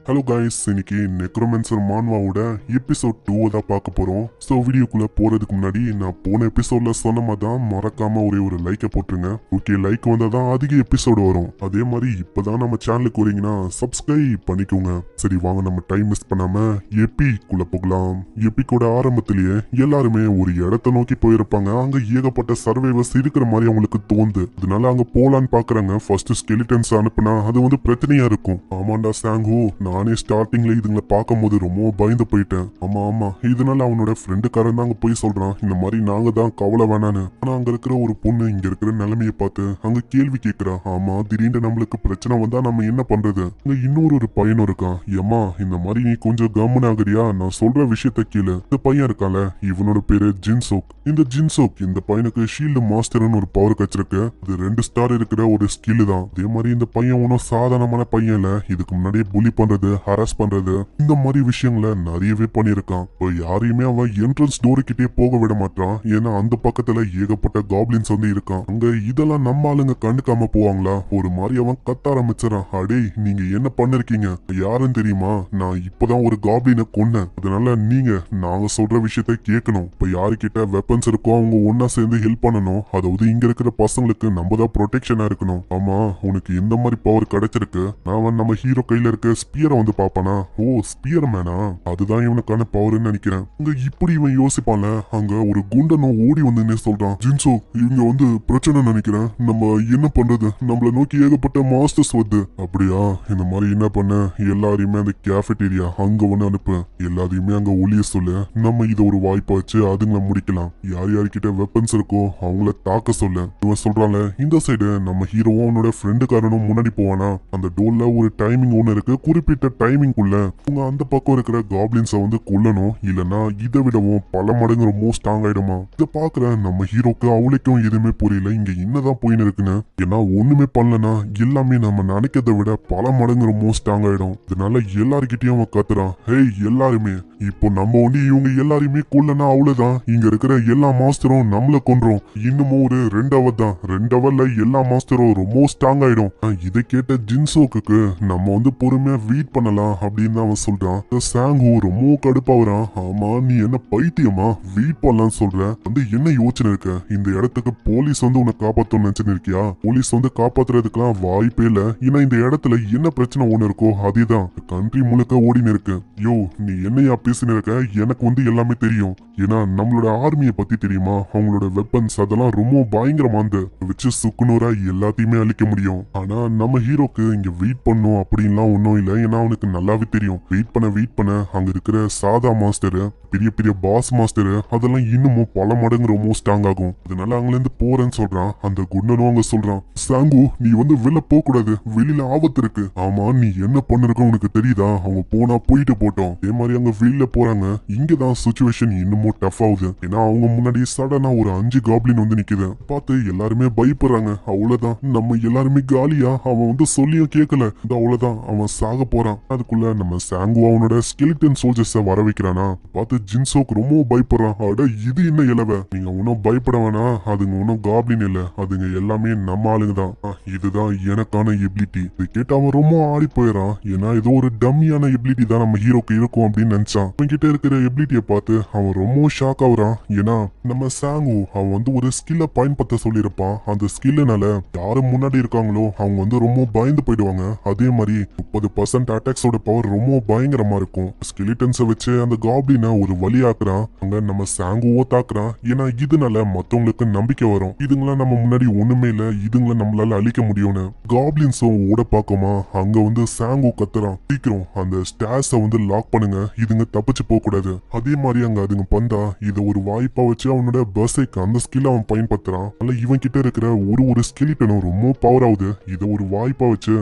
Hello guys, இன்னைக்கு நெக்ரோமென்சர் மான்வாவோட episode 2 தான் பார்க்க போறோம். ஸோ வீடியோக்குள்ள போறதுக்கு முன்னாடி நான் போன எபிசோட்ல சொன்ன மாதிரி தான் மறக்காம ஒரே ஒரு லைக்கை போட்டுருங்க. ஓகே, லைக் வந்தால் தான் அதிக எபிசோடு வரும். அதே மாதிரி இப்போதான் நம்ம சேனலுக்கு வரீங்கன்னா சப்ஸ்கிரைப் பண்ணிக்கோங்க. சரி வாங்க, நம்ம டைம் மிஸ் பண்ணாம எபிக்குள்ள போகலாம். எபிக்கோட ஆரம்பத்திலேயே எல்லாருமே ஒரு இடத்த நோக்கி போயிருப்பாங்க. அங்க ஏகப்பட்ட சர்வைவர்ஸ் இருக்கிற மாதிரி அவங்களுக்கு தோணுது. அதனால அங்க போலான்னு பாக்குறாங்க. ஃபர்ஸ்ட் ஸ்கெலிட்டன்ஸ் அனுப்புனா அது பிரச்சனையா இருக்கும். ஆமாண்டா சாங்கு, நானே ஸ்டார்டிங்ல இதுங்களை பார்க்கும் போது ரொம்ப பயந்து போயிட்டேன். ஆமா, இதனால அவனோட ஃப்ரெண்டுக்காரன் தான் அங்க போய் சொல்றான், இந்த மாதிரி நாங்க தான் கவலை வேணான்னு. ஆனா அங்க இருக்கிற ஒரு பொண்ணு இங்க இருக்கிற நிலைமையை பார்த்து அங்க கேள்வி கேட்கிறா. ஆமா, திடீர்னு நம்மளுக்கு பிரச்சனை வந்தா நம்ம என்ன பண்றது? அங்க இன்னொரு பையனும் இருக்கான். ஏமா, இந்த மாதிரி நீ கொஞ்சம் கம்முன்னு ஆகுறியா? நான் சொல்ற விஷயத்த கீழே. இந்த பையன் இருக்கால, இவனோட பேரு ஜின்சோக். இந்த ஜின்சோக் இந்த பையனுக்கு ஷீல்டு மாஸ்டர்னு ஒரு பவர் கிடைச்சிருக்கு. அது 2 ஸ்டார் இருக்கிற ஒரு ஸ்கில் தான். அதே மாதிரி இந்த பையன் ஒன்னும் சாதாரணமான பையன் இல்ல. இதுக்கு முன்னாடியே புலி பண்றது, ஹராஸ் பண்றது, இந்த மாதிரி விஷயங்களை நிறையவே பண்ணிருக்கான். இப்போ யாரையுமே அவன் என்ட்ரன்ஸ் டோரு கிட்டே போக விட மாட்டான். ஏன்னா அந்த பக்கத்துல ஏகப்பட்ட காப்ளின்ஸ் இருக்கான். அங்க இதெல்லாம் நம்ம ஆளுங்க கண்டுக்காம போவாங்களா? ஒரு மாதிரி அவன் கத்த ஆரம்பிச்சிடான். அடே, நீங்க என்ன பண்ணிருக்கீங்க? யாருன்னு தெரியுமா? நான் இப்பதான் ஒரு காப்ளினை கொன்னேன். அதனால நீங்க நாங்க சொல்ற விஷயத்த கேட்கணும். இப்ப யாருக்கிட்ட வெப்பன்ஸ் இருக்கோ அவங்க ஒன்னா சேர்ந்து ஹெல்ப் பண்ணணும். அதாவது இங்க இருக்கிற பசங்களுக்கு நம்ம தான் ப்ரொடெக்ஷனா இருக்கணும். ஆமா, உனக்கு எந்த மாதிரி பவர் கிடைச்சிருக்கு? நான் நம்ம ஹீரோ கையில இருக்க ஸ்பியரை பாப்பானா? ஓ, ஸ்பியர் மேனா? அதுதான் இவனுக்கான பவர்னு நினைக்கிறேன். அங்க இப்படி இவன் யோசிப்பான்ல, அங்க ஒரு குண்டனும் ஓடி வந்து சொல்றான், ஜின்சோ இவங்க பிரச்சனை நினைக்கிறேன். நம்ம என்ன பண்றது? நம்மள நோக்கி ஏகப்பட்ட மாஸ்டர்ஸ் வருது. அப்படியா? இந்த மாதிரி என்ன பண்ண, எல்லாரையுமே அந்த கேஃபெட்டீரியா அங்க அனுப்பு. எல்லாத்தையுமே அங்க ஒளிய சொல்லு. நம்ம இதை ஒரு வாய்ப்பா வச்சு அதுங்களை முடிக்கலாம். யார் யார்கிட்ட வெப்பன்ஸ் இருக்கோ அவங்கள தாக்க சொல்லு. இவன் சொல்றான்ல, இந்த சைடு நம்ம ஹீரோவும் அவனோட ஃப்ரெண்டுக்காரனும் முன்னாடி போவானா? அந்த டோர்ல ஒரு டைமிங் ஒண்ணு இருக்கு. குறிப்பிட்ட டைமிங் குள்ள உங்க அந்த பக்கம் இருக்கிற காப்ளின்ஸை கொல்லணும். இல்லனா இதை விடவும் பல மடங்கு ரொம்ப ஸ்ட்ராங் ஆயிடுமா? இதை பாக்குற நம்ம ஹீரோக்கு அவளுக்கும் எதுவுமே புரியல. இங்க என்னதான் போயின்னு இருக்குன்னு. ஏன்னா ஒண்ணுமே பண்ணலனா எல்லாமே நம்ம நினைக்கிறத விட பல மடங்கு ரொம்ப ஸ்ட்ராங் ஆயிடும். இதனால எல்லாருக்கிட்டையும் அவன் கத்துறான், ஹேய் எல்லாருமே, இப்போ நம்ம இவங்க எல்லாரையுமே கொல்லனா அவ்வளவுதான். இங்க இருக்கிற எல்லா மாஸ்டரும் நம்மள கொன்றோம். இன்னமும் ஒரு 2 ஹவர் தான். 2 ஹவர்ல எல்லா மாஸ்டரும் ரொம்ப ஸ்ட்ராங் ஆயிடும். இதை கேட்ட ஜின்சோக்கு நம்ம பொறுமையா வெயிட் பண்ணலாம் அப்படின்னு அவன் சொல்றான். சாங்கு ரொம்ப கடுப்பாவறான். ஆமா, நீ என்ன பைத்தியமா? வெயிட் பண்ணலாம்னு சொல்ற? என்ன யோசனை இருக்க? இந்த இடத்துக்கு போலீஸ் உன்னை காப்பாத்தணும்னு நினைச்சுன்னு இருக்கியா? போலீஸ் காப்பாத்துறதுக்கெல்லாம் வாய்ப்பே இல்ல. ஏன்னா இந்த இடத்துல என்ன பிரச்சனை ஒண்ணு இருக்கோ அதேதான் கண்ட்ரி முழுக்க ஓடின்னு இருக்கு. யோ, நீ என்னையா பேசின்னு இருக்க? எனக்கு எல்லாமே தெரியும். ஏன்னா நம்மளோட ஆர்மியை பத்தி தெரியுமா? அவங்களோட வெப்பன்ஸ் அதெல்லாம் ரொம்ப பயங்கரமானது. வச்சு சுக்குநூறா எல்லாத்தையுமே அழிக்க முடியும். ஆனா நம்ம ஹீரோக்கு இங்க வெயிட் பண்ணும் அப்படின்லாம் ஒன்னும் இல்ல. ஏன்னா அவனுக்கு நல்லாவே தெரியும், வெயிட் பண்ண அங்க இருக்கிற சாதா மாஸ்டரு, பெரிய பெரிய பாஸ் மாஸ்டரு, அதெல்லாம் இன்னமும் பல மடங்கு ரொம்ப ஸ்ட்ராங் ஆகும். அதனால அங்கிருந்து போறேன்னு சொல்றான். அந்த குண்டனும் அங்க சொல்றான், சாங்கு நீ வெளில போக கூடாது, வெளியில ஆபத்து இருக்கு. ஆமா, நீ என்ன பண்ணிருக்க உனக்கு தெரியுதா? அவங்க போனா போயிட்டு போட்டோம். அதே மாதிரி அங்க வெளியில போறாங்க. இங்கதான் சுச்சுவேஷன் இன்னமும் டஃப் ஆகுது. ஏன்னா அவங்க முன்னாடி சடனா ஒரு 5 காப்ளின் நிக்குது. பார்த்து எல்லாருமே பயப்படுறாங்க. அவ்வளவுதான், நம்ம எல்லாருமே காலியா. அவன் சொல்லியும் கேட்கல. அவ்வளவுதான், அவன் சாக போறான். அதுக்குள்ள நம்ம சாங்கு அவனோட ஸ்கெலிட்டன் சோல்ஜர்ஸ வர வைக்கிறானா? பார்த்து ஜின்சோக் ரொம்ப பயப்படுறான். அட, இது என்ன இலவ? நீங்க ஒன்னும் பயப்பட வேணாம். அதுங்க ஒன்னும் காப்ளின் இல்ல, அதுங்க எல்லாமே நம்ம ஆளுங்க தான். இதுதான் எனக்கான எபிலிட்டி. இது கேட்டு அவன் ரொம்ப ஆடி போயிடான். ஏன்னா ஏதோ ஒரு டம்மியான எபிலிட்டி தான் நம்ம ஹீரோக்கு இருக்கும் அப்படின்னு நினைச்சான். அவன் கிட்ட இருக்கிற எபிலிட்டியை பார்த்து அவன் ரொம்ப ஷாக் ஆகுறான். ஏன்னா நம்ம சாங்கு அவன் ஒரு ஸ்கில்ல பயன்படுத்த சொல்லியிருப்பான். அந்த ஸ்கில்லுனால யாரு முன்னாடி இருக்காங்களோ அவங்க ரொம்ப பயந்து போயிடுவாங்க. அதே மாதிரி 30% அட்டாக்ஸோட பவர் ரொம்ப பயங்கரமா இருக்கும். ஸ்கெலிட்டன்ஸை வச்சு அந்த காப்ளினை ஒரு வழியாக்குறான். அங்க நம்ம சாங்குவோ தாக்குறான். ஏன்னா இதனால மத்தவங்களுக்கு நம்பிக்கை வரும், இதுங்களா நம்ம முன்னாடி ஒண்ணுமே இல்ல, இதுங்களை நம்மளால அழிக்க முடியும்னு. காப்ளின்ஸும் ஓட பாக்கமா அங்க சாங்கு கத்துறான், சீக்கிரம் அந்த ஸ்டார்ஸை லாக் பண்ணுங்க, இதுங்க தப்பிச்சு போக கூடாது. அதே மாதிரி அங்க அதுங்க பந்தா இதை ஒரு வாய்ப்பா வச்சு அவனோட பஸ்ஸைக்கு அந்த ஸ்கில் அவன் பயன்படுத்துறான். அல்ல இவன் கிட்ட இருக்கிற ஒரு ஸ்கெலிட்டனும் ரொம்ப பவர் ஆகுது. இதை ஒரு வாய்ப்பா வச்சு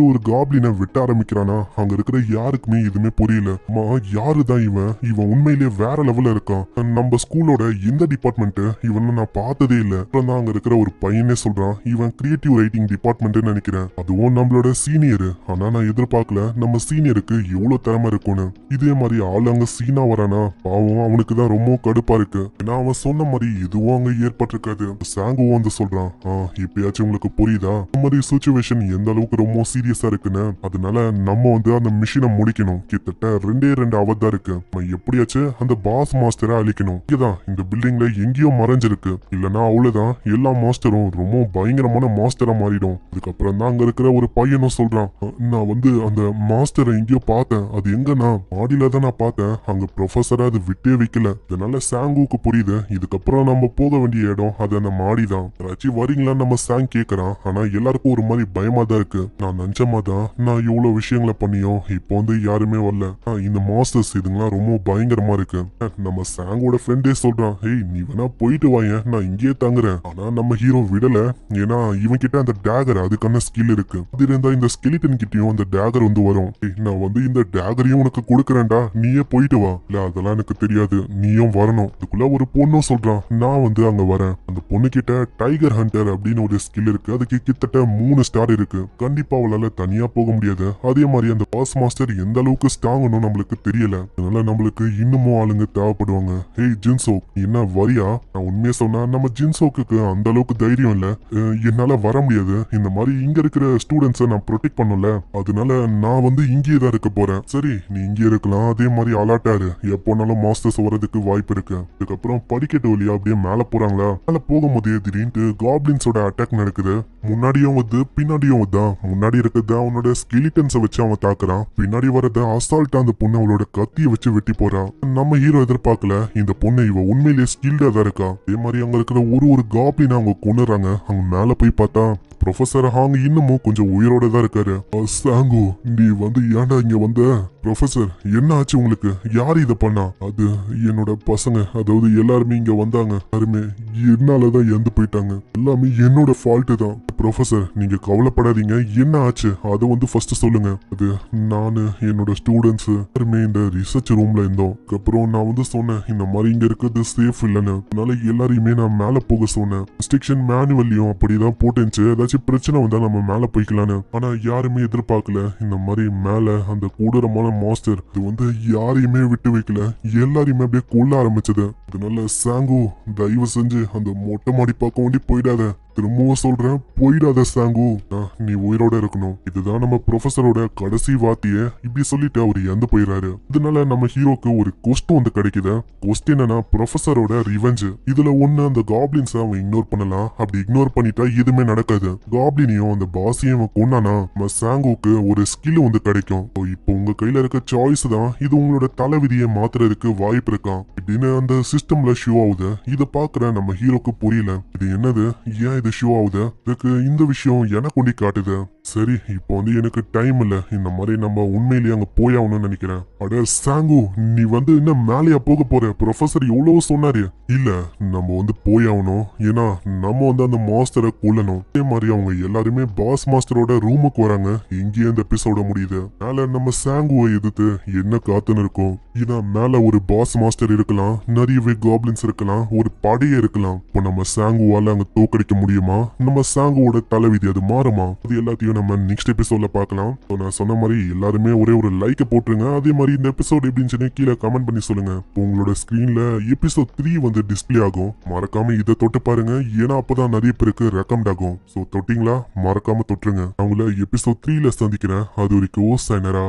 ஒரு காப்ளினை வெட்ட ஆரம்பிக்கிறானா? அங்க இருக்கிற யாருக்குமே எதுவுமே புரியல. யாருதான் இவன் உண்மையிலேயே வேற லெவல்ல இருக்கான். நம்ம ஸ்கூலோட இந்த டிபார்ட்மெண்ட் இவனை நான் பார்த்ததே இல்ல. அப்புறம் தான் அங்க இருக்கிற ஒரு பையனே சொல்றான், இவன் கிரியேட்டிவ் ரைட்டிங் டிபார்ட்மெண்ட் நினைக்கிறேன். அதுவும் நம்மளோட சீனியர். ஆனா நான் எதிர்பார்க்கல நம்ம சீனியருக்கு எவ்வளவு திறமை இருக்கும்னு. இதே மாதிரி ஆள் அங்க சீனா வரானா, பாவம் அவனுக்கு தான் ரொம்ப கடுப்பா இருக்கு. ஏன்னா அவன் சொன்ன மாதிரி எதுவும் அங்க ஏற்பட்டிருக்காது. சாங்குவும் வந்து சொல்றான், இப்பயாச்சும் உங்களுக்கு புரியுதா இந்த மாதிரி சுச்சுவேஷன் எந்த அளவுக்கு ரொம்ப சீரியஸா இருக்குன்னு. அதனால நம்ம வந்து அந்த மிஷினை முடிக்கணும். கிட்டத்தட்ட 2 அவர் தான் இருக்கு. நம்ம எப்படியாச்சும் அந்த பாஸ் மாஸ்டரை அழிக்கணும். இங்கதான் இந்த பில்டிங்ல எங்கேயோ மறைஞ்சிருக்கு. இல்லனா அவ்வளவுதான், எல்லா மாஸ்டரும் ரொம்ப பயங்கரமான மாஸ்டரா மாறிடும். அதுக்கப்புறம் தான் அங்க இருக்கிற ஒரு பையனும் சொல்றான், நான் வந்து அந்த மாஸ்டரை எங்கேயோ பார்த்தேன். அது எங்கன்னா மாடியில தான் நான் பார்த்தேன். அங்க ப்ரொஃபஸரா அது விட்டே வைக்கல. இதனால சாங்குக்கு புரியுது இதுக்கப்புறம் நம்ம போக வேண்டிய இடம் அது அந்த மாடி தான். யாராச்சும் வரீங்களான்னு நம்ம சாங் கேக்குறான். ஆனா எல்லாருக்கும் ஒரு மாதிரி பயமா தான் இருக்கு. நான் நினைச்சமா தான் நான் இவ்வளவு விஷயங்களை பண்ணியும் இப்போ வந்து யாருமே வரல. இந்த மாஸ்டர்ஸ் இதுங்களாம் ரொம்ப பயங்கரமா இருக்கு. நம்ம சாங்கோட ஃப்ரெண்டே சொல்றான், நீ வேணா போயிட்டு வாங்க, நான் இங்கேயே தங்குறேன். ஆனா நம்ம ஹீரோ விடல. ஏன்னா இவன் கிட்ட அந்த டேகர் அதுக்கான ஸ்கில் இருக்கு. அது இருந்தா இந்த ஸ்கெலிட்டன் கிட்டயும் அந்த டேகர் வந்து வரும். நான் வந்து இந்த டேகரையும் உனக்கு கொடுக்குறேன்டா, நீயே போயிட்டு வா. இல்ல அதெல்லாம் எனக்கு தெரியாது, நீயும் வரணும். அதுக்குள்ள ஒரு பொண்ணும் சொல்றான், நான் வந்து அங்க வரேன். அந்த பொண்ணு கிட்ட டைகர் ஹண்டர் அப்படின்னு ஒரு ஸ்கில் இருக்கு. அதுக்கு கிட்டத்தட்ட 3 ஸ்டார் இருக்கு. கண்டிப்பா அவளால தனியா போக முடியாது. அதே மாதிரி அந்த பாஸ் மாஸ்டர் எந்த அளவுக்கு ஸ்ட்ராங்னு நம்மளுக்கு தெரியல. அதனால நம்மளுக்கு இன்னமும் ஆளுங்க தேவைப்படுவாங்க. ஜின்சோக் என்ன வரியா? நான் உண்மையா சொன்னா நம்ம ஜின்சோக்கு அந்த அளவுக்கு தைரியம் இல்ல. என்னால வர முடியாது. இந்த மாதிரி இங்க இருக்கிற ஸ்டூடெண்ட்ஸை நான் ப்ரொடெக்ட் பண்ணல. அதனால நான் வந்து இங்கே தான் இருக்க போறேன். சரி நீ இங்கே இருக்கலாம். அதே மாதிரி அலாட்டாரு, எப்போனாலும் மாஸ்டர்ஸ் வரதுக்கு வாய்ப்பு இருக்கு. அதுக்கப்புறம் படிக்கட்டு வழியா அப்படியே மேல போறாங்களா. மேல போகும்போதே திடீர்னு காப்ளின்ஸோட அட்டாக் நடக்குது. முன்னாடியும் வந்து பின்னாடியும் தான். முன்னாடி இருக்கிறத அவனோட ஸ்கெலிட்டன்ஸை வச்சு அவன் தாக்குறான். பின்னாடி வரத அசால்ட்டா அந்த பொண்ணு அவளோட கத்தியை வச்சு வெட்டி போறான். நம்ம ஹீரோ எதிர்பார்க்கல இந்த பொண்ணு இவ உண்மையிலேயே ஸ்கில்டா தான் இருக்கா. அதே மாதிரி அங்க இருக்கிற ஒரு காப்ளின் அவங்க கொண்டுறாங்க. அவங்க மேல போய் பார்த்தா ப்ரொஃபசர் ஹாங் இன்னமும் கொஞ்சம் உயிரோட தான் இருக்காரு. சாங்கு நீ வந்து ஏன்டா இங்க வந்த? ப்ரொஃபசர் என்ன ஆச்சு உங்களுக்கு? யார் இதை பண்ணா? அது என்னோட பசங்க, அதாவது எல்லாருமே இங்க வந்தாங்க. யாருமே என்னாலதான் இறந்து போயிட்டாங்க. எல்லாமே என்னோட ஃபால்ட்டு தான். ப்ரொஃபசர் நீங்க கவலைப்படாதீங்க, என்ன ஆச்சு அதை வந்து ஃபர்ஸ்ட் சொல்லுங்க. அது நானு என்னோட ஸ்டூடெண்ட்ஸ் எல்லாருமே இந்த ரிசர்ச் ரூம்ல இருந்தோம். அதுக்கப்புறம் நான் வந்து சொன்னேன் இந்த மாதிரி இங்க இருக்கிறது சேஃப் இல்லைன்னு. அதனால எல்லாரையுமே நான் மேல போக சொன்னேன். இன்ஸ்ட்ரக்ஷன் மேனுவல்லையும் அப்படிதான் போட்டுச்சு. ஏதாச்சும் பிரச்சனை வந்தா நம்ம மேல போய்க்கலான்னு. ஆனா யாருமே எதிர்பார்க்கல இந்த மாதிரி மேல அந்த கொடூரமான மாஸ்டர் இது வந்து யாரையுமே விட்டு வைக்கல. எல்லாரையுமே அப்படியே கொல்ல ஆரம்பிச்சது. அதனால சாங்கு தயவு செஞ்சு அந்த மொட்டை மாடி பார்க்க வேண்டி போயிடாத. திரும்பவும் சொல்றேன், போயிடாத சாங்கு. நீ உயிரோட இருக்கணும். இதுதான் நம்ம ப்ரொஃபஸரோட கடைசி வார்த்தைய. இப்படி சொல்லிட்டு அவர் இறந்து போயிடுறாரு. இதனால நம்ம ஹீரோக்கு ஒரு கொஸ்டின் வந்து கிடைக்குது. கொஸ்டின் என்னன்னா ப்ரொஃபஸரோட ரிவெஞ்ச். இதுல ஒண்ணு அந்த காப்ளின்ஸ் அவன் இக்னோர் பண்ணலாம். அப்படி இக்னோர் பண்ணிட்டா எதுவுமே நடக்காது. காப்ளினையும் அந்த பாஸையும் அவன் கொண்டானா நம்ம சாங்குக்கு ஒரு ஸ்கில் வந்து கிடைக்கும். இப்போ உங்க கையில இருக்க சாய்ஸ் தான். இது உங்களோட தலைவிதியை மாத்துறதுக்கு வாய்ப்பு இருக்கான் இப்படின்னு அந்த சிஸ்டம்ல ஷோ ஆகுது. இதை பாக்குற நம்ம ஹீரோக்கு புரியல. இது என்னது, ஏன் இது ஷோ ஆகுது? இதுக்கு இந்த விஷயம் எனக்கு கொண்டு காட்டுது. சரி இப்போ வந்து எனக்கு டைம் இல்ல. இந்த மாதிரி நம்ம உண்மையிலேயே அங்க போயாகணும்னு நினைக்கிறேன். அட சாங்கு நீ வந்து இன்னும் மேலேயா போக போற? ப்ரொஃபசர் எவ்வளவோ சொன்னாரு. இல்ல நம்ம வந்து போயாகணும். ஏன்னா நம்ம வந்து அந்த மாஸ்டரை கொல்லணும். அதே மாதிரி அவங்க எல்லாருமே பாஸ் மாஸ்டரோட ரூமுக்கு வராங்க. இங்கேயே இந்த எபிசோட முடியுது. மேல நம்ம சாங்குவை எதிர்த்து என்ன காத்துன்னு இருக்கும். ஏன்னா மேல ஒரு பாஸ் மாஸ்டர் இருக்கலாம், நிறையவே காப்ளின்ஸ் இருக்கலாம், ஒரு படையே இருக்கலாம். இப்போ நம்ம சாங்குவால அங்க தோக்கடிக்க முடியுமா? நம்ம சாங்குவோட தலைவிதி அது மாறுமா? அது எல்லாத்தையும் நம்ம நெக்ஸ்ட் எபிசோட்ல பார்க்கலாம். நான் சொன்ன மாதிரி எல்லாருமே ஒரே ஒரு லைக் போட்டுருங்க. அதே மாதிரி இந்த எபிசோட் எப்படின்னு கீழே கமெண்ட் பண்ணி சொல்லுங்க. உங்களோட ஸ்கிரீன்ல எபிசோட் 3 வந்து டிஸ்பிளே ஆகும். மறக்காம இதை தொட்டு பாருங்க. ஏன்னா அப்பதான் நிறைய பேருக்கு ரெக்கமெண்ட் ஆகும். சோ தொட்டிங்களா? மறக்காம தொட்டுருங்க. அவங்கள எபிசோட் 3ல சந்திக்கிறேன். அது வரைக்கும் சைனரா.